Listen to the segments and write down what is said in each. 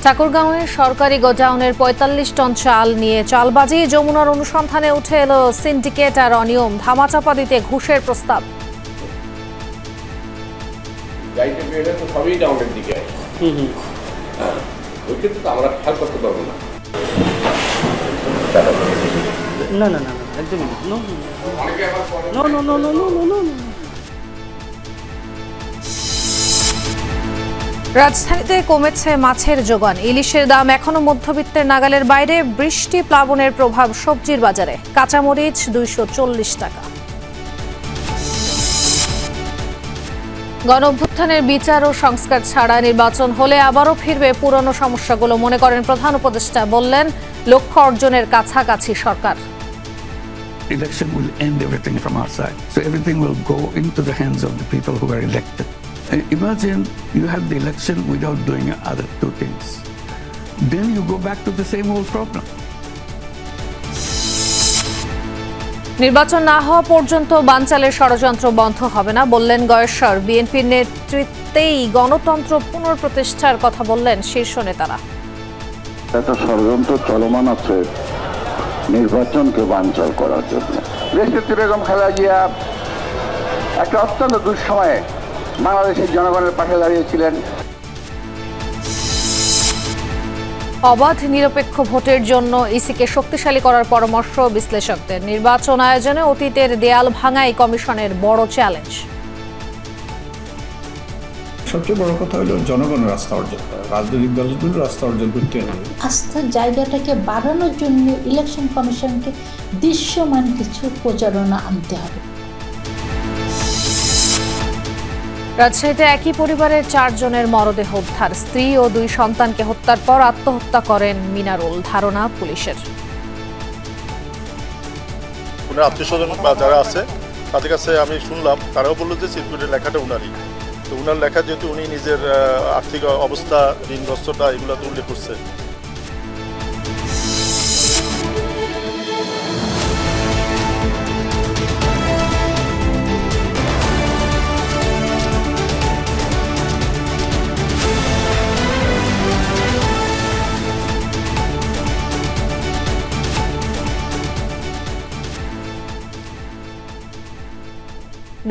ঠাকুরগাঁওয়ের সরকারি গোডাউনের ৪৫ টন চাল নিয়ে চালবাজি, যমুনার অনুসন্ধানে উঠে এলো সিন্ডিকেট আর অনিয়ম, ধামাচাপা দিতে ঘুষের প্রস্তাব। রাজধানীতে কমেছে মাছের যোগান, ইলিশের দাম এখনো মধ্যবিত্তের নাগালের বাইরে। বৃষ্টি প্লাবনের প্রভাব সবজির বাজারে, কাঁচামরিচ ২৪০ টাকা। গণঅভ্যুত্থানের বিচার ও সংস্কার ছাড়া নির্বাচন হলে আবারও ফিরবে পুরনো সমস্যাগুলো, মনে করেন প্রধান উপদেষ্টা। বললেন, লক্ষ্য অর্জনের কাছাকাছি সরকার। Election will end everything from our side. So everything will go into the hands of the people who are elected. Imagine you have the election without doing other two things. Then you go back to the same old problem. নির্বাচন না হওয়া পর্যন্ত বানচালের ষড়যন্ত্র বন্ধ হবে না, বললেন গয়েশ্বর। বিএনপির নেতৃত্বেই গণতন্ত্র পুনঃপ্রতিষ্ঠার কথা বললেন শীর্ষ নেতারা। একটা ষড়যন্ত্র চলমান আছে নির্বাচনকে বানচাল করার জন্য। দেশনেত্রী বেগম খালেদা জিয়া একটা অত্যন্ত দুঃসময়ে বাংলাদেশের জনগণের পাশে দাঁড়িয়েছিলেন। অবাধ নিরপেক্ষ ভোটের জন্য ইসিকে শক্তিশালী করার পরামর্শ বিশ্লেষকদের। নির্বাচন আয়োজনে অতীতের দেয়াল ভাঙাই কমিশনের বড় চ্যালেঞ্জ। সবচেয়ে বড় কথা হলো জনগণের আস্থা অর্জন করা, রাজনৈতিক দলগুলোর আস্থা অর্জন করতে হবে। আস্থার জায়গাটাকে বাড়ানোর জন্য ইলেকশন কমিশনকে দৃশ্যমান কিছু প্রচারণা আনতে হবে। রাজশাহীতে একই পরিবারের 4 জনের মরদেহ উদ্ধার, স্ত্রী ও 2 সন্তানকে হত্যার পর আত্মহত্যা করেন মিনারুল, ধারণা পুলিশের। ওনার আত্মীয়স্বজন বা যারা আছে তাদের কাছে আমি শুনলাম, তারাও বললো যে সিলকুটের লেখাটা উনারই। তো উনার লেখা যেহেতু উনি নিজের আর্থিক অবস্থা, ঋণগ্রস্ততা এগুলো তো উল্লেখ করছে।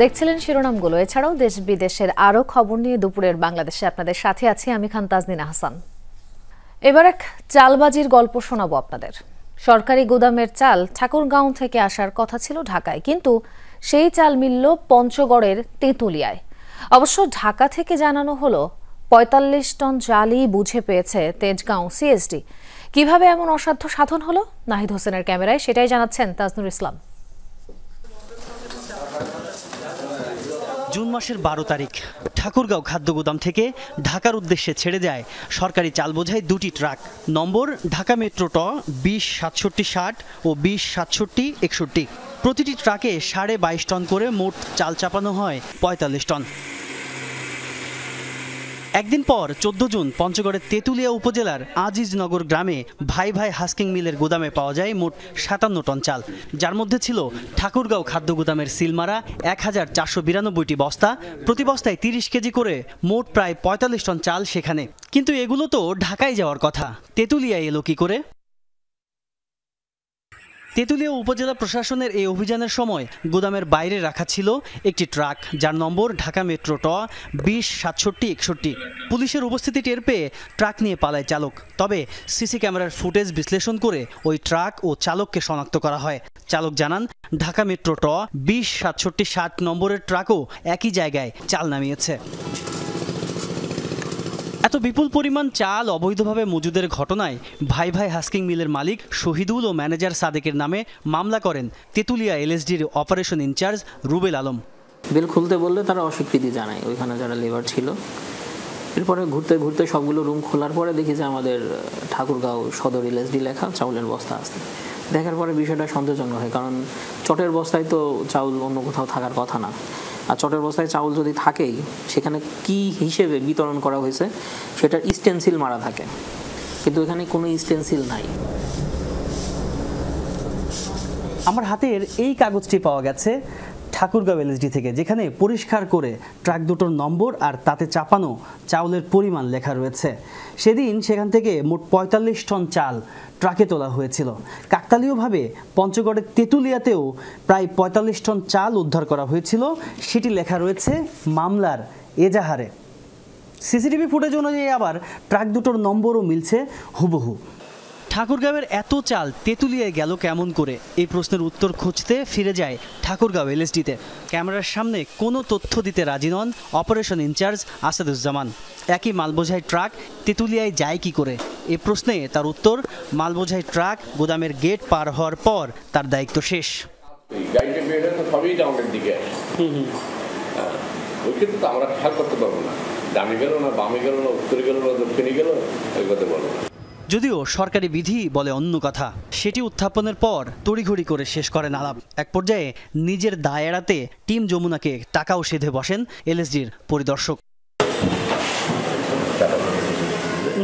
দেখছিলেন শিরোনামগুলো। এছাড়াও দেশ বিদেশের আরও খবর নিয়ে দুপুরের বাংলাদেশে আপনাদের সাথে আছি আমি খান তাজনিন আহসান। এবার এক চালবাজির গল্প শোনাবো আপনাদের। সরকারি গুদামের চাল ঠাকুরগাঁও থেকে আসার কথা ছিল ঢাকায়, কিন্তু সেই চাল মিলল পঞ্চগড়ের তেঁতুলিয়ায়। অবশ্য ঢাকা থেকে জানানো হলো ৪৫ টন চালই বুঝে পেয়েছে তেজগাঁও সিএসডি। কিভাবে এমন অসাধ্য সাধন হলো, নাহিদ হোসেনের ক্যামেরায় সেটাই জানাচ্ছেন তাজনুর ইসলাম। জুন মাসের 12 তারিখ ঠাকুরগাঁও খাদ্য গুদাম থেকে ঢাকার উদ্দেশ্যে ছেড়ে যায় সরকারি চাল বোঝাই 2টি ট্রাক। নম্বর ঢাকা মেট্রো ট 20-67-60 ও 20-67-61। প্রতিটি ট্রাকে 22.5 টন করে মোট চাল চাপানো হয় 45 টন। একদিন পর 14 জুন পঞ্চগড়ের তেঁতুলিয়া উপজেলার আজিজনগর গ্রামে ভাই ভাই হাস্কিং মিলের গুদামে পাওয়া যায় মোট 57 টন চাল, যার মধ্যে ছিল ঠাকুরগাঁও খাদ্য গুদামের সিলমারা 1492টি বস্তা, প্রতি বস্তায় 30 কেজি করে, মোট প্রায় 45 টন চাল সেখানে। কিন্তু এগুলো তো ঢাকায় যাওয়ার কথা, তেঁতুলিয়ায় এলো কি করে? তেঁতুলিয়া উপজেলা প্রশাসনের এই অভিযানের সময় গুদামের বাইরে রাখা ছিল একটি ট্রাক, যার নম্বর ঢাকা মেট্রো ট 20-67-61। পুলিশের উপস্থিতি টের পেয়ে ট্রাক নিয়ে পালায় চালক। তবে সিসি ক্যামেরার ফুটেজ বিশ্লেষণ করে ওই ট্রাক ও চালককে শনাক্ত করা হয়। চালক জানান, ঢাকা মেট্রো ট 20-67-60 নম্বরের ট্রাকও একই জায়গায় চাল নামিয়েছে। এত বিপুল পরিমাণ চাল অবৈধভাবে মজুদের ঘটনায় ভাই ভাই হাস্কিং মিলের মালিক শহীদুল ও ম্যানেজার সাদেকের নামে মামলা করেন তেঁতুলিয়া এলএসডির অপারেশন ইনচার্জ রুবেল আলম। বিল খুলতে বললে তারা অস্বীকৃতি জানায়, ওইখানে যারা লেবার ছিল। এরপরে ঘুরতে ঘুরতে সবগুলো রুম খোলার পরে দেখি যে আমাদের ঠাকুরগাঁও সদর এলএসডি লেখা চাউলের বস্তা আছে। দেখার পরে বিষয়টা সন্দেহজনক হয়, কারণ চটের বস্তায় তো চাউল অন্য কোথাও থাকার কথা না। আর চটের বস্তায় চাউল যদি থাকেই, সেখানে কি হিসেবে বিতরণ করা হয়েছে সেটার স্টেনসিল মারা থাকে, কিন্তু এখানে কোনো স্টেনসিল নাই। আমার হাতের এই কাগজটি পাওয়া গেছে ঠাকুরগাঁও এলএসডি থেকে, যেখানে পরিষ্কার করে ট্রাক দুটোর নম্বর আর তাতে চাপানো চাউলের পরিমাণ লেখা রয়েছে। সেদিন সেখান থেকে মোট ৪৫ টন চাল ট্রাকে তোলা হয়েছিল। কাকতালীয়ভাবে পঞ্চগড়ের তেঁতুলিয়াতেও প্রায় ৪৫ টন চাল উদ্ধার করা হয়েছিল, সেটি লেখা রয়েছে মামলার এজাহারে। সিসিটিভি ফুটেজ অনুযায়ী আবার ট্রাক দুটোর নম্বরও মিলছে হুবহু। ঠাকুরগাঁওয়ের এত চাল তেঁতুলিয়ায় গেল কেমন করে, এই প্রশ্নের উত্তর খুঁজতে ফিরে যায় ঠাকুরগাঁও এলএসডিতে। ক্যামেরার সামনে কোনো তথ্য দিতে রাজি নন অপারেশন ইনচার্জ আসাদুজ্জামান। একই মালবোঝাই ট্রাক তেঁতুলিয়ায় যায় কি করে, এ প্রশ্নে তার উত্তর, মালবোঝাই ট্রাক গোদামের গেট পার হওয়ার পর তার দায়িত্ব শেষ। গাড়িটা বের হয়ে তো সবই ডাউনের দিকে ওই কিন্তু তো আমরা খেয়াল করতে পারবো না, ডানে গেল না, বামে গেল না, উত্তরে গেল না, দক্ষিণে গেল, ওই কথা বলবো না। যদিও সরকারি বিধি বলে অন্য কথা, সেটি উত্থাপনের পর তড়িঘড়ি করে শেষ করেন আলাপ। এক পর্যায়ে নিজের দায় এড়াতে টিম যমুনাকে টাকাও সেধে বসেন এলএসডির পরিদর্শক।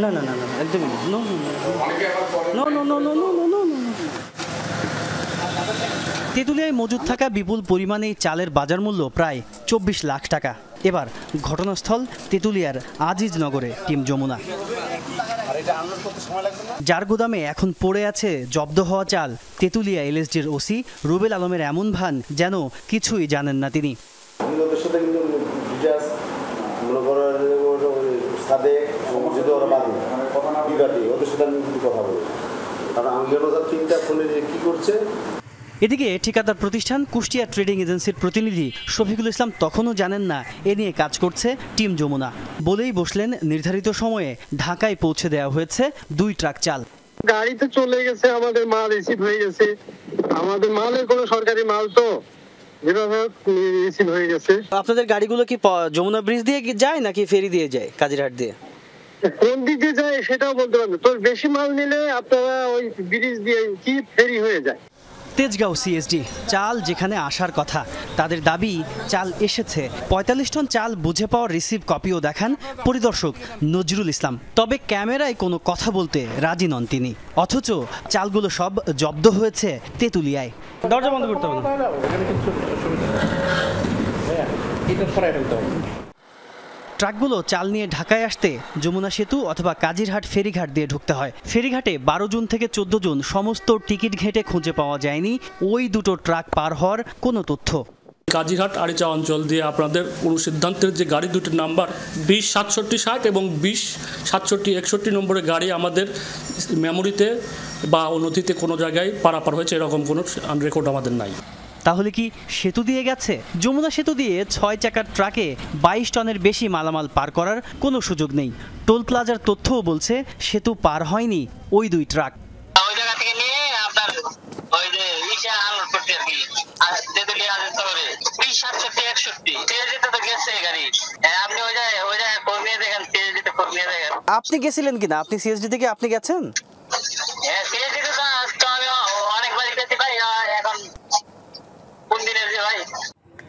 না না না না একদমই তেঁতুলিয়ায় মজুদ থাকা বিপুল পরিমাণে চালের বাজার মূল্য প্রায় ২৪ লাখ টাকা। এবার ঘটনাস্থল তেঁতুলিয়ার আজিজনগরে টিম যমুনা। যার গোদামে এখন পড়ে আছে জব্দ হওয়া চাল, তেঁতুলিয়া এলএসডির ওসি রুবেল আলমের এমন ভান যেন কিছুই জানেন না তিনি। এদিকে ঠিকাদার প্রতিষ্ঠান কুষ্টিয়া ট্রেডিং এজেন্সির প্রতিনিধি শফিকুল ইসলাম তখনও জানেন না এ নিয়ে কাজ করছে টিম যমুনা। বলেই বসলেন নির্ধারিত সময়ে ঢাকায় পৌঁছে দেওয়া হয়েছে ২ ট্রাক চাল। গাড়িতে চলে গেছে, আমাদের মাল রিসিভ হয়ে গেছে, আমাদের মালের কোনো সরকারি মাল তো রিসিভ হয়ে গেছে। আপনাদের গাড়িগুলো কি যমুনা ব্রিজ দিয়ে যায় নাকি ফেরি দিয়ে যায়, কাজিরহাট দিয়ে? কোন দিকে যায় সেটাও বলতে পারবে। তোর বেশি মাল নিলে আপনারা ওই ব্রিজ দিয়ে কি ফেরি হয়ে যায়। তেজগাঁও সিএসডি চাল যেখানে আসার কথা, তাদের দাবি চাল এসেছে। ৪৫ টন চাল বুঝে পাওয়ার রিসিভ কপিও দেখান পরিদর্শক নজরুল ইসলাম। তবে ক্যামেরায় কোনো কথা বলতে রাজি নন তিনি। অথচ চালগুলো সব জব্দ হয়েছে তেঁতুলিয়ায়। দরজা বন্ধ করতে হবে। ট্রাকগুলো চাল নিয়ে ঢাকায় আসতে যমুনা সেতু অথবা কাজিরহাট ফেরিঘাট দিয়ে ঢুকতে হয়। ফেরিঘাটে ১২ জুন থেকে ১৪ জুন সমস্ত টিকিট ঘেঁটে খুঁজে পাওয়া যায়নি ওই দুটো ট্রাক পার হওয়ার কোনো তথ্য। কাজিরহাট আরিচা অঞ্চল দিয়ে আপনাদের অনুসিদ্ধান্তের যে গাড়ি দুটির নাম্বার ২০৬৭৬০ এবং ২০৬৭৬১ নম্বরের গাড়ি আমাদের মেমোরিতে বা নথিতে কোনো জায়গায় পারাপার হয়েছে এরকম কোনো রেকর্ড আমাদের নাই। তাহলে কি সেতু দিয়ে গেছে? যমুনা সেতু দিয়ে ৬ চাকার ট্রাকে ২২ টনের বেশি মালামাল পার করার কোনো সুযোগ নেই। টোল প্লাজার তথ্যও বলছে সেতু পার হয়নি ওই ২ ট্রাক। ওই জায়গা থেকে নিয়ে আপনার ওই যে ইসা আনলোড করতে আর কি তেতুলিয়া শহরে ২০৬৭৬১ সিএসজিতে তো গেছে গাড়ি। আপনি ওই জায়গায় কর্মী দেখেন, সিএসজিতে কর্মী দেখেন। আপনি গেছিলেন কিনা? আপনি সিএসডি থেকে আপনি গেছেন? হ্যাঁ, সিএসজিতে তো আমি অনেকবারই গেছি ভাই। এখন কোন দিনের যে ভাই।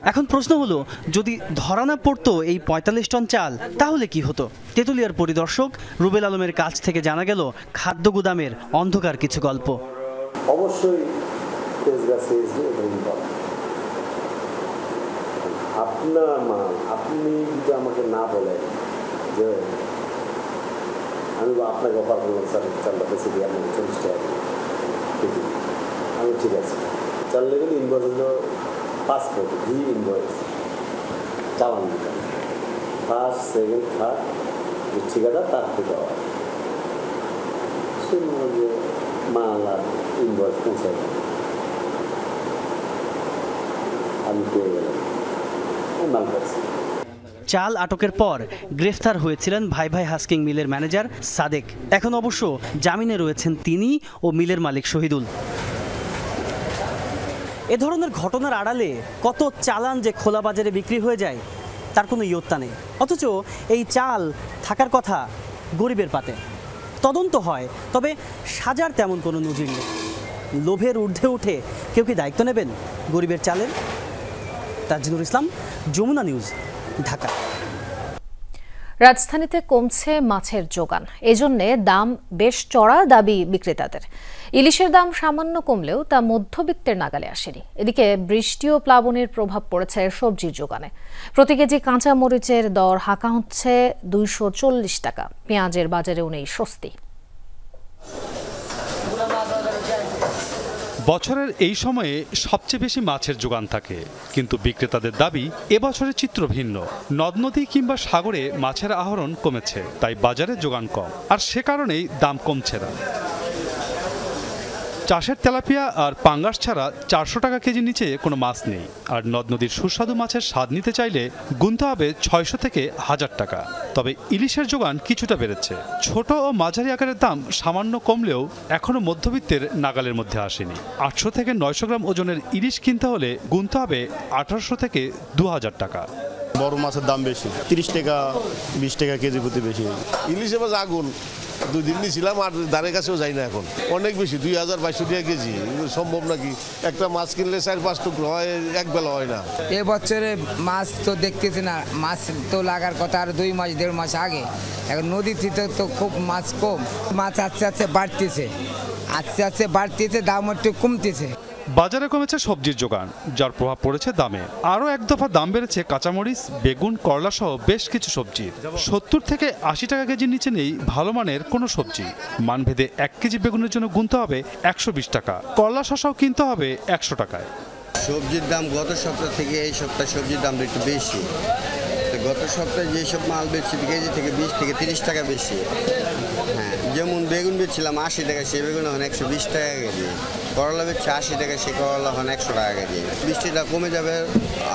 এখন প্রশ্ন হলো, যদি ধরা না পড়তো এই ৪৫ টন চাল তাহলে কি হতো? তেঁতুলিয়ার পরিদর্শক রুবেল আলমের কাছ থেকে জানা গেল খাদ্য গুদামের অন্ধকার কিছু গল্প। অবশ্যই আপনার মাল আপনি যদি আমাকে না বলেন যে আমি আপনাকে অফার করলাম স্যার চালটা বেশি দিয়ে আপনাকে ৪০ টাকা আমি ঠিক আছে চাল লেগে ইনভয়েস হলো পাসপোর্ট ভি ইনভয়েস চালান দিতাম। ফার্স্ট সেকেন্ড থার্ড যে ঠিকাদার তার থেকে দেওয়া সে মাল আর ইনভয়েস পৌঁছায় আমি পেয়ে গেলাম মাল পাচ্ছি। চাল আটকের পর গ্রেফতার হয়েছিলেন ভাই ভাই হাস্কিং মিলের ম্যানেজার সাদেক। এখন অবশ্য জামিনে রয়েছেন তিনি ও মিলের মালিক শহীদুল। এ ধরনের ঘটনার আড়ালে কত চালান যে খোলা বাজারে বিক্রি হয়ে যায় তার কোনো ইয়ত্তা নেই। অথচ এই চাল থাকার কথা গরিবের পাতে। তদন্ত হয়, তবে সাজার তেমন কোনো নজির নেই। লোভের ঊর্ধ্বে উঠে কেউ কি দায়িত্ব নেবেন গরিবের চালের? তাজনুর ইসলাম, যমুনা নিউজ, ঢাকা। রাজধানীতে কমছে মাছের যোগান, এজন্য দাম বেশ চড়া দাবি বিক্রেতাদের। ইলিশের দাম সামান্য কমলেও তা মধ্যবিত্তের নাগালে আসেনি। এদিকে বৃষ্টি ও প্লাবনের প্রভাব পড়েছে সবজির যোগানে। প্রতি কেজি কাঁচা মরিচের দর হাঁকা হচ্ছে 240 টাকা। পেঁয়াজের বাজারেও নেই স্বস্তি। বছরের এই সময়ে সবচেয়ে বেশি মাছের যোগান থাকে, কিন্তু বিক্রেতাদের দাবি এবছরের চিত্র ভিন্ন। নদ নদী কিংবা সাগরে মাছের আহরণ কমেছে, তাই বাজারে যোগান কম, আর সে কারণেই দাম কমছে না। চাষের তেলাপিয়া আর পাঙ্গাস ছাড়া 400 টাকা কেজি নিচে কোনো মাছ নেই। আর নদ নদীর সুস্বাদু মাছের স্বাদ নিতে চাইলে গুনতে হবে 600 থেকে 1000 টাকা। তবে ইলিশের যোগান কিছুটা বেড়েছে। ছোট ও মাঝারি আকারের দাম সামান্য কমলেও এখনো মধ্যবিত্তের নাগালের মধ্যে আসেনি। 800 থেকে 900 গ্রাম ওজনের ইলিশ কিনতে হলে গুনতে হবে 1800 থেকে 2000 টাকা। বড় মাছের দাম বেশি, 30 টাকা 20 টাকা কেজি প্রতি বেশি। ইলিশ এবার আগুন 2 দিন নিয়েছিলাম, আর দাঁড়ের কাছেও যাই না এখন, অনেক বেশি, 2200 টাকা কেজি। সম্ভব নাকি? একটা মাছ কিনলে 4-5 টুকরো হয়, এক বেলা হয় না। এবছরে মাছ তো দেখতেছি না, মাছ তো লাগার কথা আর 2 মাস 1.5 মাস আগে। এখন নদীতে তো খুব মাছ কম, মাছ আস্তে আস্তে বাড়তেছে, দাম একটু কমতেছে। বাজারে কমেছে সবজির যোগান, যার প্রভাব পড়েছে দামে। আরও এক দফা দাম বেড়েছে কাঁচামরিচ, বেগুন, করলা সহ বেশ কিছু সবজির। 70 থেকে 80 টাকা কেজির নিচে নেই ভালো মানের কোনো সবজি। মানভেদে 1 কেজি বেগুনের জন্য গুনতে হবে 120 টাকা। করলা শসাও কিনতে হবে 100 টাকায়। সবজির দাম গত সপ্তাহ থেকে এই সপ্তাহে সবজির দাম একটু বেশি। গত সপ্তাহে যেসব মাল বেচছি কেজি থেকে 20 থেকে 30 টাকা বেশি। হ্যাঁ, যেমন বেগুন বেচছিলাম 80 টাকা, সে বেগুন এখন 120 টাকা কেজি। করলা বেচছে 80 টাকা, সে করলা এখন 100 টাকা কেজি। বৃষ্টিটা কমে যাবে,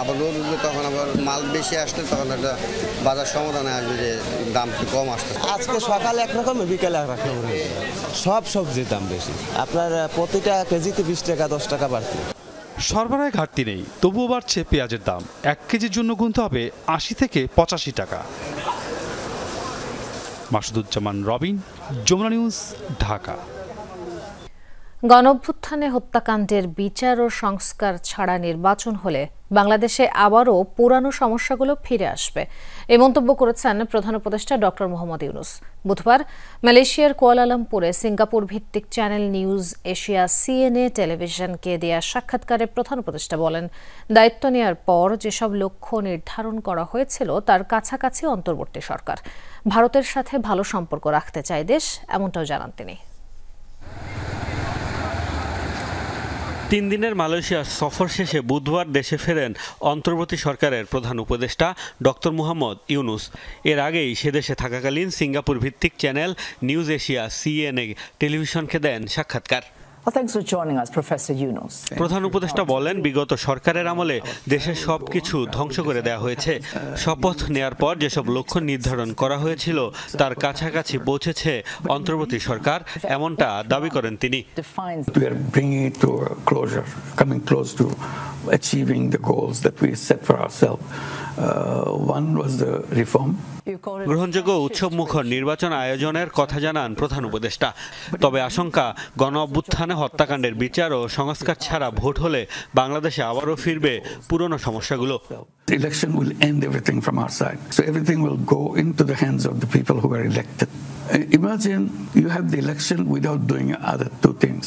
আবার রোদ উঠবে, তখন আবার মাল বেশি আসলে তখন একটা বাজার সমাধানে আসবে যে দাম একটু কম আসতে। আজকে সকালে একরকম, বিকেলে একরকম। সব সবজির দাম বেশি, আপনার প্রতিটা কেজিতে 20 টাকা 10 টাকা বাড়তি। সরবরাহে ঘাটতি নেই, তবুও বাড়ছে পেঁয়াজের দাম। 1 কেজির জন্য গুনতে হবে 80 থেকে 85 টাকা। মাসুদুজ্জামান রবিন, যমুনা নিউজ, ঢাকা। গণঅভ্যুত্থানে হত্যাকাণ্ডের বিচার ও সংস্কার ছাড়া নির্বাচন হলে বাংলাদেশে আবারও পুরানো সমস্যাগুলো ফিরে আসবে, এই মন্তব্য করেছেন প্রধান উপদেষ্টা ডক্টর মোহাম্মদ ইউনূস। বুধবার মালয়েশিয়ার কুয়ালালামপুরে সিঙ্গাপুর ভিত্তিক চ্যানেল নিউজ এশিয়া সিএনএ টেলিভিশনকে দেয়া সাক্ষাৎকারে প্রধান উপদেষ্টা বলেন, দায়িত্ব নেওয়ার পর যেসব লক্ষ্য নির্ধারণ করা হয়েছিল তার কাছাকাছি অন্তর্বর্তী সরকার। ভারতের সাথে ভালো সম্পর্ক রাখতে চায় দেশ, এমনটাও জানান তিনি। 3 দিনের মালয়েশিয়া সফর শেষে বুধবার দেশে ফেরেন অন্তর্বর্তী সরকারের প্রধান উপদেষ্টা ডক্টর মোহাম্মদ ইউনূস। এর আগেই সে দেশে থাকাকালীন সিঙ্গাপুর ভিত্তিক চ্যানেল নিউজ এশিয়া সিএনএ টেলিভিশনকে দেন সাক্ষাৎকার। প্রধান উপদেষ্টা বলেন, বিগত সরকারের আমলে দেশের সবকিছু ধ্বংস করে দেওয়া হয়েছে। শপথ নেয়ার পর যেসব লক্ষ্য নির্ধারণ করা হয়েছিল তার কাছাকাছি পৌঁছেছে অন্তর্বর্তী সরকার, এমনটা দাবি করেন তিনি। গ্রহণযোগ্য উৎসবমুখর নির্বাচন আয়োজনের কথা জানান প্রধান উপদেষ্টা। তবে আশঙ্কা, গণ অভ্যুত্থানে হত্যাকাণ্ডের বিচার ও সংস্কার ছাড়া ভোট হলে বাংলাদেশে আবারও ফিরবে পুরনো সমস্যাগুলো। The election will end everything from our side. So everything will go into the hands of the people who are elected. Imagine you have the election without doing other 2 things.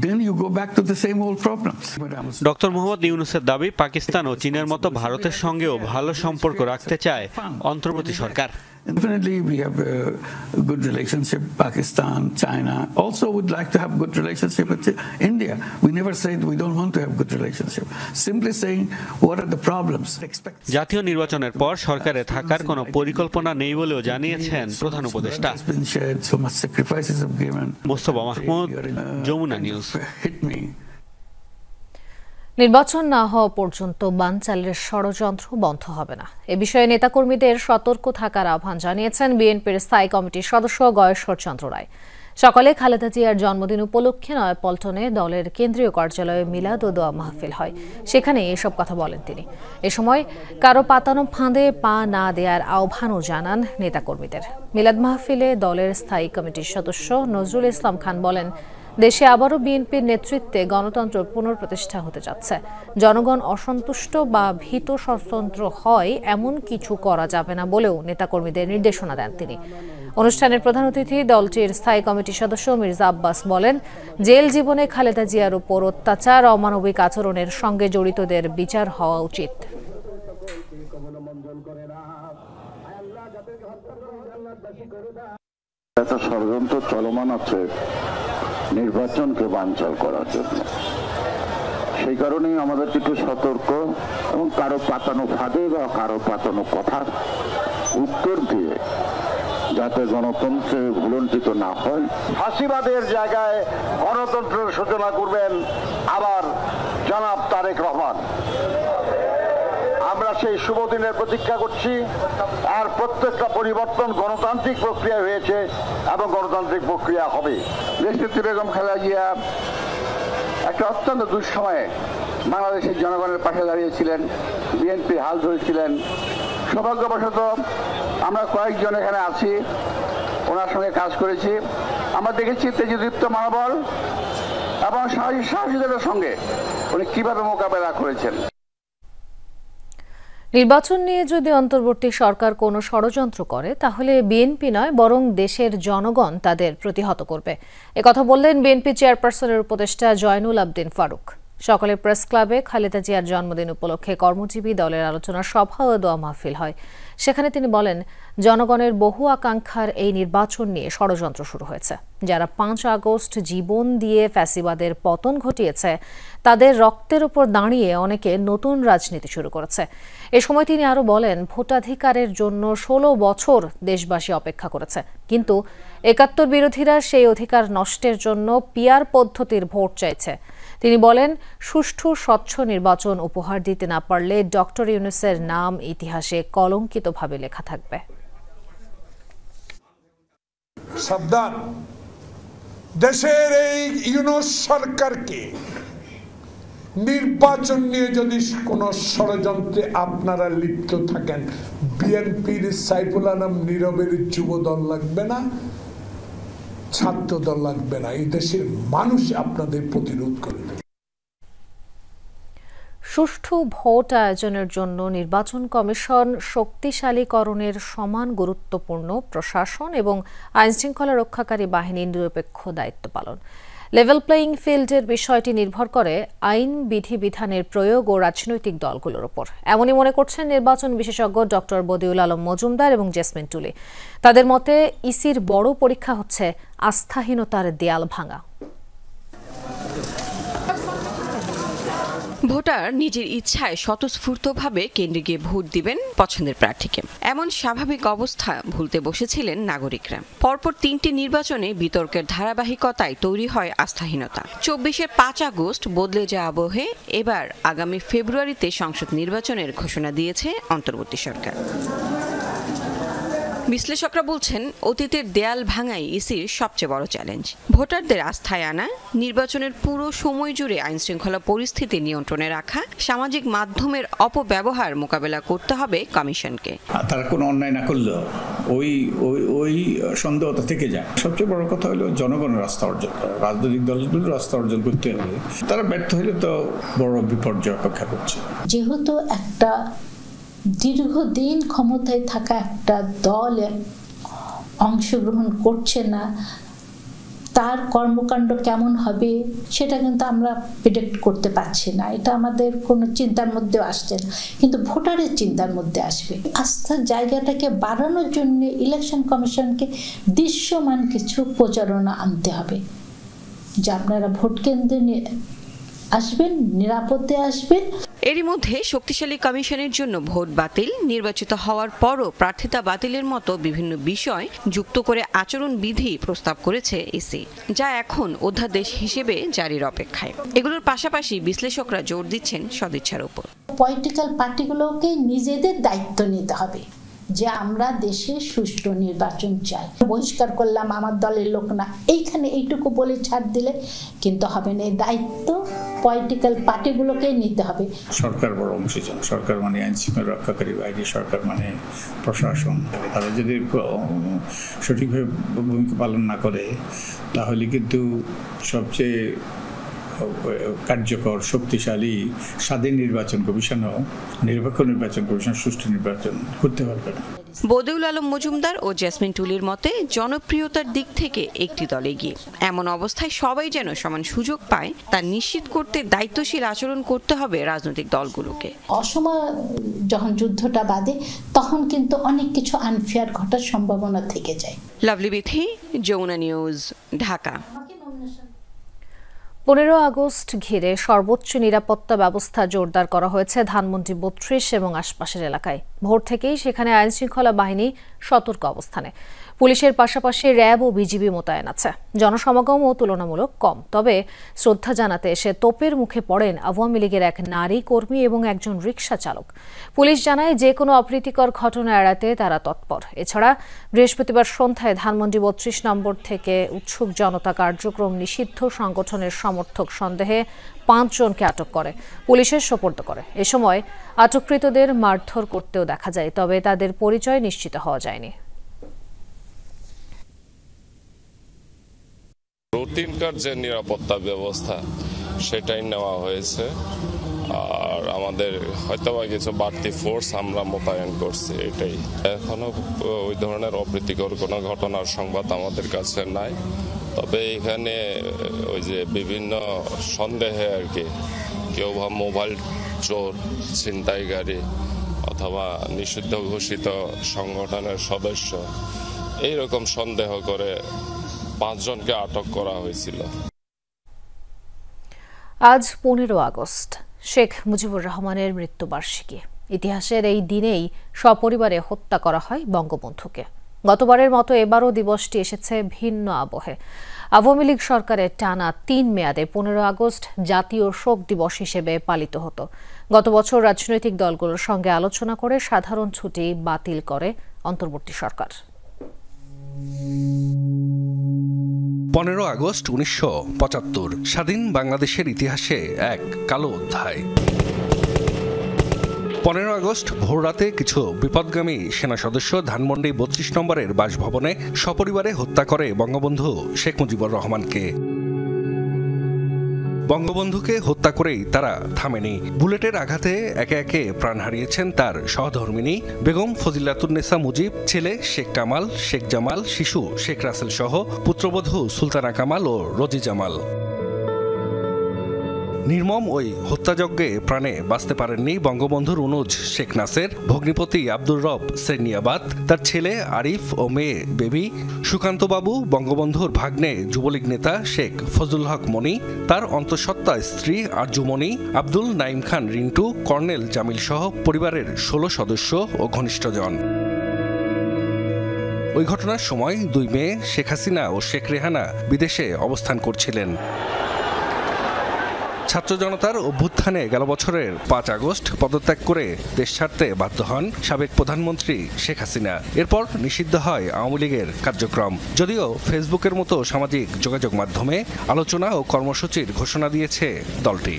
Then you go back to the same old problems. Doctor Mohammad ইউনূসের দাবি, পাকিস্তান ও চীনের মতো ভারতের সঙ্গেও ভালো সম্পর্ক রাখতে চায় অন্তর্বর্তী সরকার। Definitely we have a good relationship. Pakistan, China also would like to have good relationship with India. We never said we don't want to have good relationship. Simply saying what are the problems. জাতীয় নির্বাচনের পর সরকারে থাকার কোনো পরিকল্পনা নেই বলেও জানিয়েছেন প্রধান উপদেষ্টা। মোস্তফা মাহমুদ, যমুনা নিউজ। নির্বাচন না হওয়া পর্যন্ত বানচালের ষড়যন্ত্র বন্ধ হবে না, এ বিষয়ে নেতাকর্মীদের সতর্ক থাকার আহ্বান জানিয়েছেন বিএনপির স্থায়ী কমিটির সদস্য গয়েশ্বর চন্দ্র রায়। সকালে খালেদা জিয়ার জন্মদিন উপলক্ষে নয়াপল্টনে দলের কেন্দ্রীয় কার্যালয়ে মিলাদ ও দোয়া মাহফিল হয়, সেখানে এসব কথা বলেন তিনি। এ সময় কারো পাতানো ফাঁদে পা না দেওয়ার আহ্বানও জানান নেতাকর্মীদের। মিলাদ মাহফিলে দলের স্থায়ী কমিটির সদস্য নজরুল ইসলাম খান বলেন, দেশে আবারও বিএনপির নেতৃত্বে গণতন্ত্র পুনঃপ্রতিষ্ঠা হতে যাচ্ছে। জনগণ অসন্তুষ্ট বা ভীত স্বতন্ত্র হয় এমন কিছু করা যাবে না বলেও নেতাকর্মীদের নির্দেশনা দেন তিনি। অনুষ্ঠানের প্রধান অতিথি দলটির স্থায়ী কমিটির সদস্য মির্জা আব্বাস বলেন, জেল জীবনে খালেদা জিয়ার উপর অত্যাচার, অমানবিক আচরণের সঙ্গে জড়িতদের বিচার হওয়া উচিত। একটা ষড়যন্ত্র চলমান আছে নির্বাচনকে বানচাল করার জন্য। সেই কারণেই আমাদের একটু সতর্ক এবং কারো পাতানো ফাঁদে বা কারো পাতানো কথার উত্তর দিয়ে যাতে গণতন্ত্রে ভুলণ্ঠিত না হয়। ফাঁসিবাদের জায়গায় গণতন্ত্রের সূচনা করবেন আবার জনাব তারেক রহমান। আমরা সেই শুভ দিনের প্রতীক্ষা করছি। আর প্রত্যেকটা পরিবর্তন গণতান্ত্রিক প্রক্রিয়া হয়েছে এবং গণতান্ত্রিক প্রক্রিয়া হবে। দেশনেত্রী বেগম খালেদা জিয়া একটা অত্যন্ত দুঃসময়ে বাংলাদেশের জনগণের পাশে দাঁড়িয়েছিলেন, বিএনপির হাল ধরেছিলেন। সৌভাগ্যবশত আমরা কয়েকজন এখানে আছি, ওনার সঙ্গে কাজ করেছি। আমরা দেখেছি তেজদীপ্ত মনোবল এবং সাহসীদের সঙ্গে উনি কিভাবে মোকাবেলা করেছেন। নির্বাচন নিয়ে যদি অন্তর্বর্তী সরকার কোনো ষড়যন্ত্র করে তাহলে বিএনপি নয় বরং দেশের জনগণ তাদের প্রতিহত করবে। একথা বললেন বিএনপি চেয়ারপারসনের উপদেষ্টা জয়নুল আবদিন ফারুক। সকালে প্রেস ক্লাবে খালেদা জিয়ার জন্মদিন উপলক্ষে কর্মজীবী দলের আলোচনা সভা ও দোয়া মাহফিল হয়। সেখানে তিনি বলেন, জনগণের বহু আকাঙ্ক্ষার এই নির্বাচন নিয়ে ষড়যন্ত্র শুরু হয়েছে। যারা 5 আগস্ট জীবন দিয়ে ফ্যাসিবাদের পতন ঘটিয়েছে তাদের রক্তের উপর দাঁড়িয়ে অনেকে নতুন রাজনীতি শুরু করেছে। এ সময় তিনি আরও বলেন, ভোটাধিকারের জন্য 16 বছর দেশবাসী অপেক্ষা করেছে, কিন্তু 71 বিরোধীরা সেই অধিকার নষ্টের জন্য পিআর পদ্ধতির ভোট চাইছে। তিনি বলেন, সুষ্ঠু স্বচ্ছ নির্বাচন উপহার দিতে না পারলে ডক্টর ইউনূসের নাম ইতিহাসে কলঙ্কিতভাবে লেখা থাকবে। সাবধান, দেশের এই ইউনূস সরকারকে নির্বাচন নিয়ে যদি কোনো ষড়যন্ত্রে আপনারা লিপ্ত থাকেন, বিএনপির সাইফুল আলম নীরবের যুব দল লাগবে না, ছাত্র দল লাগবে না, এই দেশের মানুষ আপনাদের প্রতিরোধ করবে। সুষ্ঠু ভোট আয়োজনের জন্য নির্বাচন কমিশন শক্তিশালীকরণের সমান গুরুত্বপূর্ণ প্রশাসন এবং আইনশৃঙ্খলা রক্ষাকারী বাহিনীর নিরপেক্ষ দায়িত্ব পালন। লেভেল প্লেয়িং ফিল্ডের বিষয়টি নির্ভর করে আইন বিধিবিধানের প্রয়োগ ও রাজনৈতিক দলগুলোর উপর। এমনই মনে করছেন নির্বাচন বিশেষজ্ঞ ডক্টর বদিউল আলম মজুমদার এবং জেসমিন টুলি। তাদের মতে, ইসির বড় পরীক্ষা হচ্ছে আস্থাহীনতার দেয়াল ভাঙা। ভোটার নিজের ইচ্ছায় স্বতঃস্ফূর্তভাবে কেন্দ্রে গিয়ে ভোট দিবেন পছন্দের প্রার্থীকে, এমন স্বাভাবিক অবস্থা ভুলতে বসেছিলেন নাগরিকরা। পরপর 3টি নির্বাচনে বিতর্কের ধারাবাহিকতায় তৈরি হয় আস্থাহীনতা। 24-এর 5 আগস্ট বদলে যাওয়া আবহে এবার আগামী ফেব্রুয়ারিতে সংসদ নির্বাচনের ঘোষণা দিয়েছে অন্তর্বর্তী সরকার। বিশ্লেষকরা বলছেন, অতীতের দেয়াল ভাঙাই ইসির সবচেয়ে বড় চ্যালেঞ্জ। ভোটারদের আস্থায় আনা, নির্বাচনের পুরো সময় জুড়ে আইনশৃঙ্খলা পরিস্থিতি নিয়ন্ত্রণে রাখা, সামাজিক মাধ্যমের অপব্যবহার মোকাবেলা করতে হবে কমিশনকে। তারা কোনো অন্যায় না করলেও ওই সন্দেহতা থেকে যায়। সবচেয়ে বড় কথা হলো জনগণের আস্থা অর্জন করা। রাজনৈতিক দলগুলোর আস্থা অর্জন করতে হবে। তারা ব্যর্থ হলে তো বড় বিপর্যয় অপেক্ষা করছে। যেহেতু একটা দীর্ঘদিন ক্ষমতায় থাকা একটা দল অংশগ্রহণ করছে না, তার কর্মকাণ্ড কেমন হবে সেটা কিন্তু আমরা প্রেডিক্ট করতে পারছি না। এটা আমাদের কোনো চিন্তার মধ্যে আসছে না, কিন্তু ভোটারের চিন্তার মধ্যে আসবে। আস্থার জায়গাটাকে বাড়ানোর জন্য ইলেকশন কমিশনকে দৃশ্যমান কিছু প্রচারণা আনতে হবে, যে আপনারা ভোট কেন্দ্রে আসবেন, নিরাপদে আসবেন। এরই মধ্যে শক্তিশালী কমিশনের জন্য ভোট বাতিল, নির্বাচিত হওয়ার পরও প্রার্থিতা বাতিলের মতো বিভিন্ন বিষয় যুক্ত করে আচরণ বিধি প্রস্তাব করেছে ইসি, যা এখন অধ্যাদেশ হিসেবে জারির অপেক্ষায়। এগুলোর পাশাপাশি বিশ্লেষকরা জোর দিচ্ছেন সদিচ্ছার উপর। পলিটিক্যাল পার্টিগুলোকে নিজেদের দায়িত্ব নিতে হবে, যে আমরা দেশে সুষ্ঠু নির্বাচন চাই। বহিষ্কার করলাম আমার দলের লোক না, এইখানে এইটুকু বলে ছাড় দিলে কিন্তু হবে না। এই দায়িত্ব পলিটিক্যাল পার্টিগুলোকে নিতে হবে। সরকার বড় অংশীজন, সরকার মানে আইন শৃঙ্খলা রক্ষাকারী বাহিনী, সরকার মানে প্রশাসন। তারা যদি সঠিকভাবে ভূমিকা পালন না করে তাহলে কিন্তু সবচেয়ে কার্যকর শক্তিশালী স্বাধীন নির্বাচন কমিশনও নিরপেক্ষ নির্বাচন কমিশন সুষ্ঠু নির্বাচন করতে পারবে না। বদিউল আলম মজুমদার ও জেসমিন টুলির মতে জনপ্রিয়তার দিক থেকে একটি দল এগিয়ে। এমন অবস্থায় সবাই যেন সমান সুযোগ পায় তা নিশ্চিত করতে দায়িত্বশীল আচরণ করতে হবে রাজনৈতিক দলগুলোকে। অসময় যখন যুদ্ধটা বাঁধে তখন কিন্তু অনেক কিছু আনফেয়ার ঘটার সম্ভাবনা থেকে যায়। Lovely Bithi, Jamuna news, Dhaka. 15 August ঘিরে সর্বোচ্চ নিরাপত্তা ব্যবস্থা জোরদার করা হয়েছে ধানমন্ডি 32 এবং আশপাশের এলাকায়। ভোর থেকেই সেখানে আইনশৃঙ্খলা বাহিনী সতর্ক অবস্থানে। পুলিশের পাশাপাশি র্যাব ও বিজিবি মোতায়েন আছে। জনসমাগমও তুলনামূলক কম। তবে শ্রদ্ধা জানাতে এসে তোপের মুখে পড়েন আওয়ামী লীগের এক নারী কর্মী এবং একজন রিকশা চালক। পুলিশ জানায় যে কোনো অপ্রীতিকর ঘটনা এড়াতে তারা তৎপর। এছাড়া বৃহস্পতিবার সন্ধ্যায় ধানমন্ডি 32 নম্বর থেকে উৎসুক জনতা কার্যক্রম নিষিদ্ধ সংগঠনের সমর্থক সন্দেহে 5 জনকে আটক করে পুলিশের সোপর্দ করে। এ সময় আটককৃতদের মারধর করতেও দেখা যায়, তবে তাদের পরিচয় নিশ্চিত হওয়া যায়নি। রুটিনকার যে নিরাপত্তা ব্যবস্থা সেটাই নেওয়া হয়েছে, আর আমাদের হয়তোবা কিছু বাড়তি ফোর্স আমরা মোতায়েন করছি। এটাই এখনো ওই ধরনের অপ্রীতিকর কোনো ঘটনার সংবাদ আমাদের কাছে নাই। তবে এখানে ওই যে বিভিন্ন সন্দেহে আর কি কেউ বা মোবাইল চোর, ছিনতাইকারী অথবা নিষিদ্ধ ঘোষিত সংগঠনের সদস্য এইরকম সন্দেহ করে 5 জনকে আটক করা হয়েছিল। আজ 15 আগস্ট শেখ মুজিবুর রহমানের মৃত্যুবার্ষিকী। ইতিহাসের এই দিনেই সপরিবারে হত্যা করা হয় বঙ্গবন্ধুকে। গতবারের মতো এবারও দিবসটি এসেছে ভিন্ন আবহে। আওয়ামী লীগ সরকারের টানা 3 মেয়াদে 15 আগস্ট জাতীয় শোক দিবস হিসেবে পালিত হতো। গত বছর রাজনৈতিক দলগুলোর সঙ্গে আলোচনা করে সাধারণ ছুটি বাতিল করে অন্তর্বর্তী সরকার। 15 আগস্ট 1975 স্বাধীন বাংলাদেশের ইতিহাসে এক কালো অধ্যায়। 15 আগস্ট ভোররাতে কিছু বিপদগামী সেনা সদস্য ধানমন্ডি 32 নম্বরের বাসভবনে সপরিবারে হত্যা করে বঙ্গবন্ধু শেখ মুজিবুর রহমানকে। বঙ্গবন্ধুকে হত্যা করেই তারা থামেনি। বুলেটের আঘাতে একে একে প্রাণ হারিয়েছেন তার সহধর্মিনী বেগম ফজিলাতুন্নেসা মুজিব, ছেলে শেখ কামাল, শেখ জামাল, শিশু শেখ রাসেল সহ পুত্রবধূ সুলতানা কামাল ও রোজি জামাল। নির্মম ওই হত্যাযজ্ঞে প্রাণে বাঁচতে পারেননি বঙ্গবন্ধুর অনুজ শেখ নাসের, ভগ্নিপতি আব্দুর রব সেরনিয়াবাদ, তার ছেলে আরিফ ও মেয়ে বেবি, সুকান্তবাবু, বঙ্গবন্ধুর ভাগ্নে যুবলীগ নেতা শেখ ফজলুল হক মনি, তার অন্তঃসত্ত্বা স্ত্রী আরজুমনি, আব্দুল নাইম খান রিন্টু, কর্নেল জামিল সহ পরিবারের 16 সদস্য ও ঘনিষ্ঠজন। ওই ঘটনার সময় 2 মেয়ে শেখ হাসিনা ও শেখ রেহানা বিদেশে অবস্থান করছিলেন। ছাত্র জনতার অভ্যুত্থানে গেল বছরের 5 আগস্ট পদত্যাগ করে দেশ ছাড়তে বাধ্য হন সাবেক প্রধানমন্ত্রী শেখ হাসিনা। এরপর নিষিদ্ধ হয় আওয়ামী লীগের কার্যক্রম। যদিও ফেসবুকের মতো সামাজিক যোগাযোগ মাধ্যমে আলোচনা ও কর্মসূচির ঘোষণা দিয়েছে দলটি।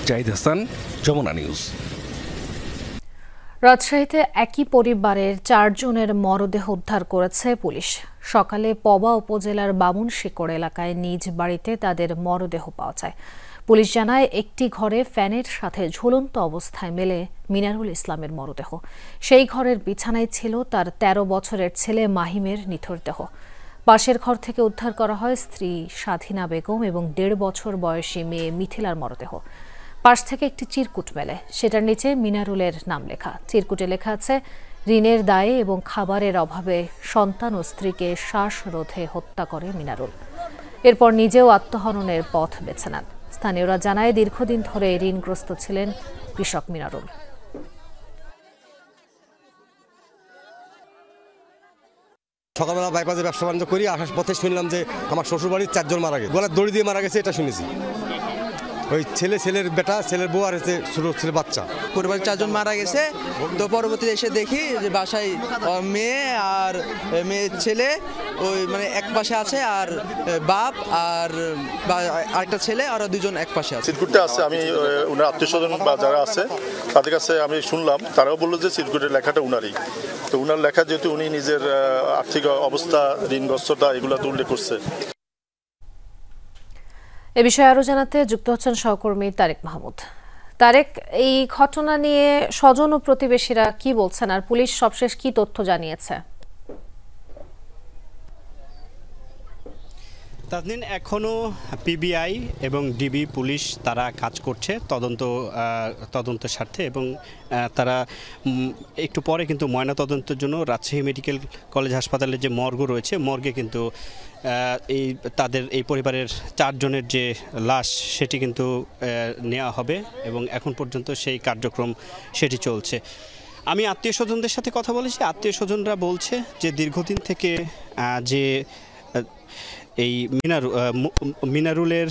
জাহিদ হাসান, যমুনা নিউজ। রাজশাহীতে একই পরিবারের 4 জনের মরদেহ উদ্ধার করেছে পুলিশ। সকালে পবা উপজেলার বামুনশিকড় এলাকায় নিজ বাড়িতে তাদের মরদেহ পাওয়া যায়। পুলিশ জানায় একটি ঘরে ফ্যানের সাথে ঝুলন্ত অবস্থায় মেলে মিনারুল ইসলামের মরদেহ। সেই ঘরের বিছানায় ছিল তার 13 বছরের ছেলে মাহিমের নিথর দেহ। পাশের ঘর থেকে উদ্ধার করা হয় স্ত্রী স্বাধীনা বেগম এবং 1.5 বছর বয়সী মেয়ে মিথিলার মরদেহ। পাশ থেকে একটি চিরকুট মেলে, সেটার নিচে মিনারুলের নাম লেখা। চিরকুটে লেখা আছে, ঋণের দায়ে এবং খাবারের অভাবে সন্তান ও স্ত্রীকে শ্বাসরোধে হত্যা করে মিনারুল। এরপর নিজেও আত্মহননের পথ বেছে নেন। স্থানীয়রা জানায় দীর্ঘদিন ধরে ঋণগ্রস্ত ছিলেন কৃষক মিনারুল। সকালবেলা বাইপাসে ব্যবসা বাণিজ্য করি, আসার পথে শুনলাম যে আমার শ্বশুরবাড়ির 4 জন মারা গেছে, গলার দড়ি দিয়ে মারা গেছে, এটা শুনেছি। ওই ছেলের বেটা, ছেলের বউ আর ছেলে বাচ্চা। পরিবারের 4 জন মারা গেছে। তো পরবর্তীতে এসে দেখি যে বাসায় মেয়ে আর মেয়ের ছেলে ওই মানে এক পাশে আছে, আর বাপ আর আরেকটা ছেলে আর 2 জন এক পাশে আছে। চিরকুটে আছে, আমি ওনার আত্মীয়স্বজন বা যারা আছে তাদের কাছে আমি শুনলাম, তারাও বললো যে চিরকুটের লেখাটা উনারই। তো উনার লেখা যেহেতু উনি নিজের আর্থিক অবস্থা, ঋণগ্রস্ততা এগুলো তো উল্লেখ করছে। এ বিষয়ে আরো জানাতে যুক্ত হচ্ছেন সহকর্মী তারেক মাহমুদ। তারেক, এই ঘটনা নিয়ে স্বজন ও প্রতিবেশীরা কি বলছেন, আর পুলিশ সবশেষ কি তথ্য জানিয়েছে? তাজনীন, এখনও পিবিআই এবং ডিবি পুলিশ তারা কাজ করছে তদন্তের স্বার্থে, এবং তারা একটু পরে কিন্তু ময়নাতদন্তের জন্য রাজশাহী মেডিকেল কলেজ হাসপাতালের যে মর্গ রয়েছে, মর্গে কিন্তু তাদের এই পরিবারের 4 জনের যে লাশ সেটি কিন্তু নেওয়া হবে, এবং এখন পর্যন্ত সেই কার্যক্রম সেটি চলছে। আমি আত্মীয় স্বজনদের সাথে কথা বলেছি, আত্মীয় স্বজনরা বলছে যে দীর্ঘদিন থেকে যে এই মিনারুলের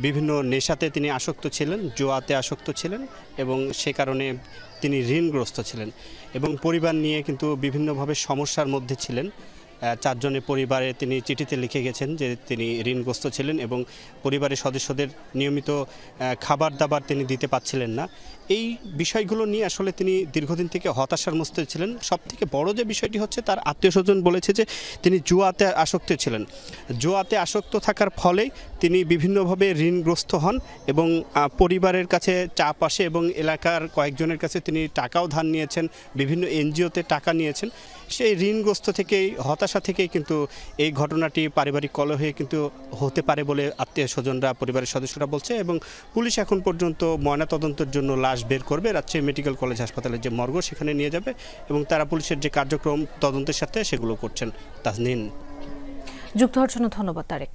বিভিন্ন নেশাতে তিনি আসক্ত ছিলেন, জুয়াতে আসক্ত ছিলেন, এবং সে কারণে তিনি ঋণগ্রস্ত ছিলেন এবং পরিবার নিয়ে কিন্তু বিভিন্নভাবে সমস্যার মধ্যে ছিলেন। 4 জনের পরিবারে তিনি চিঠিতে লিখে গেছেন যে তিনি ঋণগ্রস্ত ছিলেন এবং পরিবারের সদস্যদের নিয়মিত খাবার দাবার তিনি দিতে পারছিলেন না। এই বিষয়গুলো নিয়ে আসলে তিনি দীর্ঘদিন থেকে হতাশার মধ্যে ছিলেন। সবথেকে বড় যে বিষয়টি হচ্ছে, তার আত্মীয় স্বজন বলেছে যে তিনি জুয়াতে আসক্ত ছিলেন। জুয়াতে আসক্ত থাকার ফলে তিনি বিভিন্নভাবে ঋণগ্রস্ত হন এবং পরিবারের কাছে চাপ আসে, এবং এলাকার কয়েকজনের কাছে তিনি টাকাও ধার নিয়েছেন, বিভিন্ন এনজিওতে টাকা নিয়েছেন। সেই ঋণগ্রস্ত থেকেই, হতাশা থেকেই কিন্তু এই ঘটনাটি পারিবারিক কলহে কিন্তু হতে পারে বলে আত্মীয় স্বজনরা, পরিবারের সদস্যরা বলছে, এবং পুলিশ এখন পর্যন্ত ময়নাতদন্তের জন্য লাশ বের করবে। রাজশাহী মেডিকেল কলেজ হাসপাতালের যে মর্গ সেখানে নিয়ে যাবে, এবং তারা পুলিশের যে কার্যক্রম তদন্তের সাথে সেগুলো করছেন। তাজনীন, যুক্ত হওয়ার জন্য ধন্যবাদ তারেক।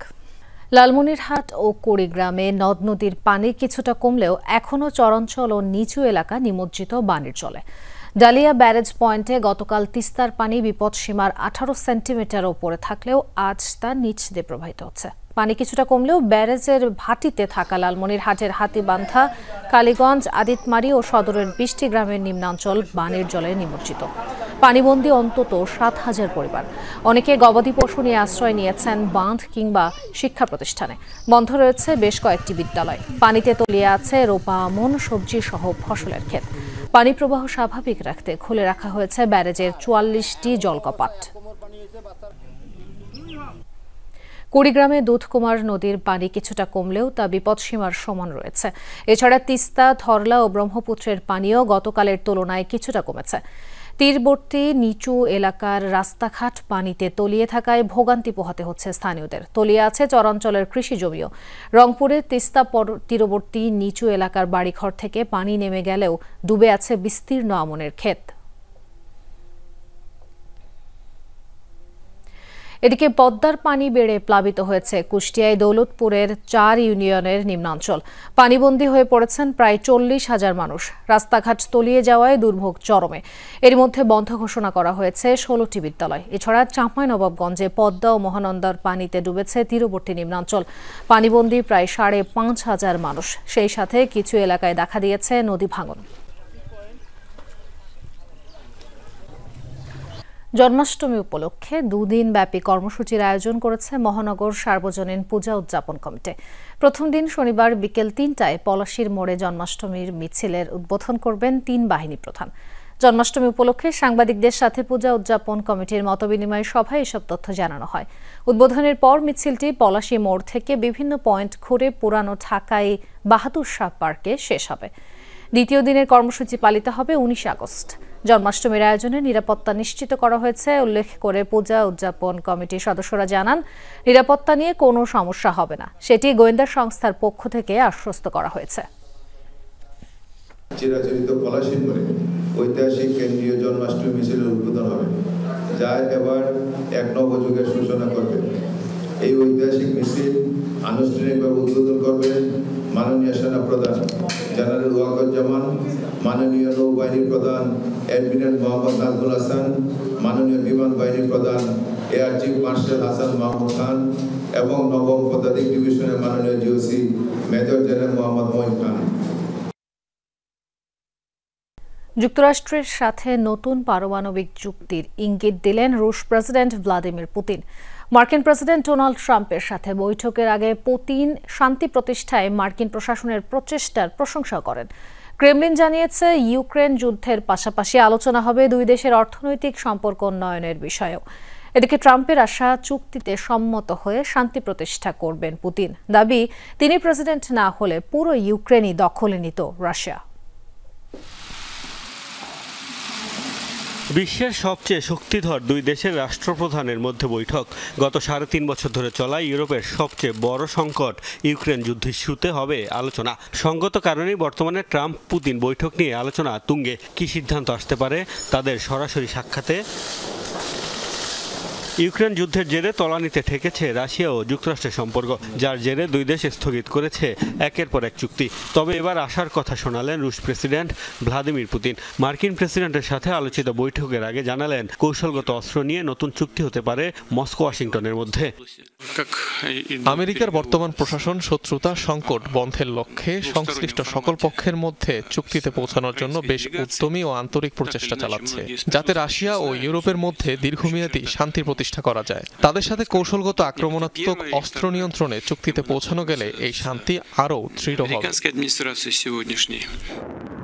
লালমনিরহাট ও কুড়িগ্রামে নদ নদীর পানি কিছুটা কমলেও এখনও চরাঞ্চল ও নিচু এলাকা নিমজ্জিত বানের জলে। ডালিয়া ব্যারেজ পয়েন্টে গতকাল তিস্তার পানি বিপদসীমার 18 সেন্টিমিটার ওপরে থাকলেও আজ তা নিচ দিয়ে প্রবাহিত হচ্ছে। পানি কিছুটা কমলেও ব্যারেজের ভাটিতে থাকা লালমনিরহাটের হাতিবান্ধা, কালীগঞ্জ, আদিতমারি ও সদরের 20টি গ্রামের নিম্নাঞ্চল বানের জলে নিমজ্জিত। পানিবন্দী অন্তত 7,000 পরিবার। অনেকে গবাদি পশু নিয়ে আশ্রয় নিয়েছেন বাঁধ কিংবা শিক্ষা প্রতিষ্ঠানে। বন্ধ রয়েছে বেশ কয়েকটি বিদ্যালয়। পানিতে তলিয়ে আছে রোপা আমন, সবজি সহ ফসলের ক্ষেত। পানি প্রবাহ স্বাভাবিক রাখতে খুলে রাখা হয়েছে ব্যারেজের 44টি জলকপাট। কুড়িগ্রামে দুধকুমার নদীর পানি কিছুটা কমলেও তা বিপদসীমার সমান রয়েছে। এছাড়া তিস্তা, ধরলা ও ব্রহ্মপুত্রের পানিও গতকালের তুলনায় কিছুটা কমেছে। তীরবর্তী নিচু এলাকার রাস্তাঘাট পানিতে তলিয়ে থাকায় ভোগান্তি পোহাতে হচ্ছে স্থানীয়দের। তলিয়ে আছে চরাঞ্চলের কৃষি জমিও। রংপুরে তিস্তা তীরবর্তী নিচু এলাকার বাড়িঘর থেকে পানি নেমে গেলেও ডুবে আছে বিস্তীর্ণ আমনের ক্ষেত। এদিকে পদ্মার পানি বেড়ে প্লাবিত হয়েছে কুষ্টিয়ায় দৌলতপুরের 4 ইউনিয়নের নিম্নাঞ্চল। পানিবন্দী হয়ে পড়েছেন প্রায় 40,000 মানুষ। রাস্তাঘাট তলিয়ে যাওয়ায় দুর্ভোগ চরমে। এর মধ্যে বন্ধ ঘোষণা করা হয়েছে 16টি বিদ্যালয়। এছাড়া চাঁপাইনবাবগঞ্জে পদ্মা ও মহানন্দার পানিতে ডুবেছে তীরবর্তী নিম্নাঞ্চল। পানিবন্দী প্রায় 5,500 মানুষ। সেই সাথে কিছু এলাকায় দেখা দিয়েছে নদী ভাঙন। জন্মাষ্টমী উপলক্ষে 2 দিন ব্যাপী কর্মসূচির আয়োজন করেছে মহানগর সার্বজনীন পূজা উদযাপন কমিটি। প্রথম দিন শনিবার বিকেল 3টায় পলাশীর মোড়ে জন্মাষ্টমীর মিছিলের উদ্বোধন করবেন 3 বাহিনী প্রধান। জন্মাষ্টমী উপলক্ষে সাংবাদিকদের সাথে পূজা উদযাপন কমিটির মতবিনিময় সভায় এসব তথ্য জানানো হয়। উদ্বোধনের পর মিছিলটি পলাশী মোড় থেকে বিভিন্ন পয়েন্ট ঘুরে পুরানো ঢাকায় বাহাদুর শাহ পার্কে শেষ হবে। দ্বিতীয় দিনের কর্মসূচি পালিত হবে 19 আগস্ট। জন্মাষ্টমীর আয়োজনে নিরাপত্তা নিশ্চিত করা হয়েছে উল্লেখ করে পূজা উদযাপন কমিটির সদস্যরা জানান, নিরাপত্তা নিয়ে কোনো সমস্যা হবে না, সেটি গোয়েন্দা সংস্থার পক্ষ থেকে আশ্বস্ত করা হয়েছে। চিরাচরিত পলাশী মোড়ে ঐতিহাসিক কেন্দ্রীয় জন্মাষ্টমী মিছিলের উদ্বোধন হবে, যা এবার এক নবযুগের সূচনা করবে। এই ঐতিহাসিক মিছিল আনুষ্ঠানিকভাবে উদ্বোধন করবেন মাননীয় সেনা প্রধান জেনারেল ওয়াকরুজ্জামান, মাননীয় নৌবাহিনী প্রধান অ্যাডমিরাল মোহাম্মদ নাজমুল হাসান, মাননীয় বিমান বাহিনী প্রধান air chief marshal Hasan Mahmud Khan এবং নবম পদাতিক ডিভিশনের মাননীয় GOC major general Mohammad Moin Khan. যুক্তরাষ্ট্রের সাথে নতুন পারমাণবিক চুক্তির ইঙ্গিত দিলেন রুশ প্রেসিডেন্ট ভ্লাদিমির পুতিন। মার্কিন প্রেসিডেন্ট ডোনাল্ড ট্রাম্পের সাথে বৈঠকের আগে পুতিন শান্তি প্রতিষ্ঠায় মার্কিন প্রশাসনের প্রচেষ্টার প্রশংসা করেন। ক্রেমলিন জানিয়েছে, ইউক্রেন যুদ্ধের পাশাপাশি আলোচনা হবে দুই দেশের অর্থনৈতিক সম্পর্ক উন্নয়নের বিষয়েও। এদিকে ট্রাম্পের আশা, চুক্তিতে সম্মত হয়ে শান্তি প্রতিষ্ঠা করবেন পুতিন। দাবি, তিনি প্রেসিডেন্ট না হলে পুরো ইউক্রেনই দখলে নিত রাশিয়া। বিশ্বের সবচেয়ে শক্তিধর দুই দেশের রাষ্ট্রপ্রধানের মধ্যে বৈঠক। গত 3.5 বছর ধরে চলা ইউরোপের সবচেয়ে বড় সংকট ইউক্রেন যুদ্ধ ইস্যুতে হবে আলোচনা। সঙ্গত কারণেই বর্তমানে ট্রাম্প পুতিন বৈঠক নিয়ে আলোচনা তুঙ্গে। কি সিদ্ধান্ত আসতে পারে তাদের সরাসরি সাক্ষাতে? ইউক্রেন যুদ্ধের জেরে তলানিতে ঠেকেছে রাশিয়া ও যুক্তরাষ্ট্রের সম্পর্ক, যার জেরে দুই দেশ স্থগিত করেছে একের পর এক চুক্তি। তবে এবার আশার কথা শোনালেন রুশ প্রেসিডেন্ট ভ্লাদিমির পুতিন। মার্কিন প্রেসিডেন্টের সাথে আলোচিত বৈঠকের আগে জানালেন, কৌশলগত অস্ত্র নিয়ে নতুন চুক্তি হতে পারে মস্কো ওয়াশিংটনের মধ্যে। আমেরিকার বর্তমান প্রশাসন শত্রুতা সংকট বন্ধের লক্ষ্যে সংশ্লিষ্ট সকল পক্ষের মধ্যে চুক্তিতে পৌঁছানোর জন্য বেশ উদ্যমী ও আন্তরিক প্রচেষ্টা চালাচ্ছে, যাতে রাশিয়া ও ইউরোপের মধ্যে দীর্ঘমেয়াদী শান্তি প্রতিষ্ঠা করা যায়। তাদের সাথে কৌশলগত আক্রমণাত্মক অস্ত্র নিয়ন্ত্রণে চুক্তিতে পৌঁছানো গেলে এই শান্তি আরও দৃঢ় হবে।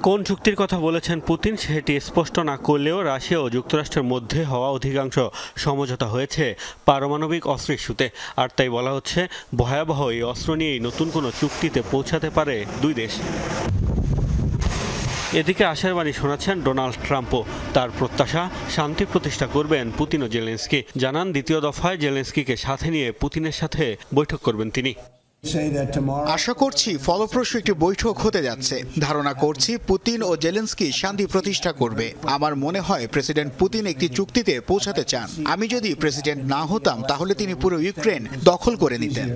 কোন চুক্তির কথা বলেছেন পুতিন সেটি স্পষ্ট না করলেও রাশিয়া ও যুক্তরাষ্ট্রের মধ্যে হওয়া অধিকাংশ সমঝোতা হয়েছে পারমাণবিক অস্ত্র ইস্যুতে। আর তাই বলা হচ্ছে, ভয়াবহ এই অস্ত্র নিয়েই নতুন কোনো চুক্তিতে পৌঁছাতে পারে দুই দেশ। এদিকে আশার বাণী শোনাচ্ছেন ডোনাল্ড ট্রাম্পও। তার প্রত্যাশা, শান্তি প্রতিষ্ঠা করবেন পুতিন ও জেলেনস্কি। জানান, দ্বিতীয় দফায় জেলেনস্কিকে সাথে নিয়ে পুতিনের সাথে বৈঠক করবেন তিনি। আশা করছি ফলপ্রসূ একটি বৈঠক হতে যাচ্ছে। ধারণা করছি পুতিন ও জেলেনস্কি শান্তি প্রতিষ্ঠা করবে। আমার মনে হয় প্রেসিডেন্ট পুতিন একটি চুক্তিতে পৌঁছাতে চান। আমি যদি প্রেসিডেন্ট না হতাম তাহলে তিনি পুরো ইউক্রেন দখল করে নিতেন।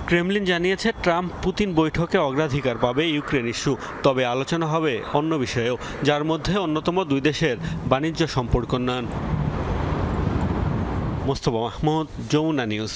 ক্রেমলিন জানিয়েছে, ট্রাম্প পুতিন বৈঠকে অগ্রাধিকার পাবে ইউক্রেন ইস্যু। তবে আলোচনা হবে অন্য বিষয়েও, যার মধ্যে অন্যতম দুই দেশের বাণিজ্য সম্পর্ক উন্নয়ন। মোস্তফা মাহমুদ, যমুনা নিউজ।